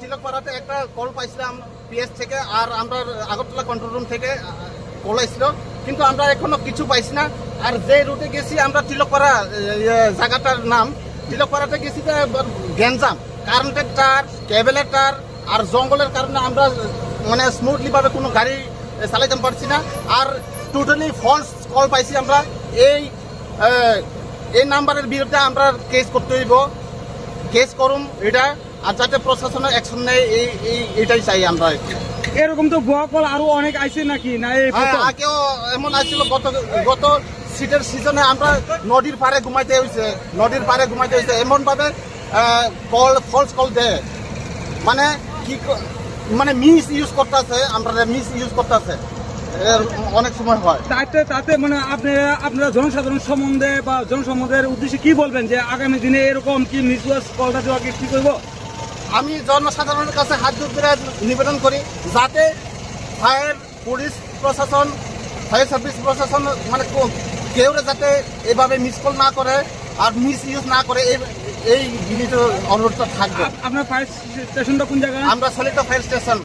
তিলকপাড়াতে একটা কল পাইছিলাম পিএস থেকে, আর আমরা আগরতলা কন্ট্রোল রুম থেকে কল আসছিল, কিন্তু আমরা এখনো কিছু পাইছি না। আর যে রুটে গেছি আমরা তিলকপাড়া জায়গাটার নাম, তিলকপাড়াতে গেছি যে গ্যাঞ্জাম, কারেন্টের তার, কেবেলের তার আর জঙ্গলের কারণে আমরা মানে স্মুথলি ভাবে কোনো গাড়ি চালাইতে পারছি না। আর টোটালি ফলস কল পাইছি আমরা। এই নাম্বারের বিরুদ্ধে আমরা কেস করতে হইব, কেস করুন এটা, আর যাতে প্রশাসনের অ্যাকশন নেয় এটাই চাই আমরা। এরকম তো ভুয়া কল আরো অনেক আইছে নাকি না? আগেও এমন আসছিল, গত শীতের সিজনে আমরা নদীর পাড়ে ঘুমাইতে হয়েছে, এমন ভাবে কল ফলস কল দেয়, মানে কি মানে মিস ইউজ করতেছে, আমরা মিস ইউজ করতেছে অনেক সময় হয়। তাতে মানে আপনারা জনসাধারণ সম্বন্ধে বা জনসম্বন্ধের উদ্দেশ্যে কি বলবেন যে আগামী দিনে এরকম কি মিসওয়াজ কলটা দেওয়াকে কি করবো? আমি জনসাধারণের কাছে হাত জোর করে নিবেদন করি যাতে ফায়ার পুলিশ প্রশাসন, ফায়ার সার্ভিস প্রশাসন মানে কেউ যাতে এভাবে মিস কল না করে আর মিস ইউজ না করে, এই জিনিসের অনুরোধটা থাকবে। আপনার ফায়ার স্টেশনটা কোন জায়গায়? আমরা সলিত ফায়ার স্টেশন।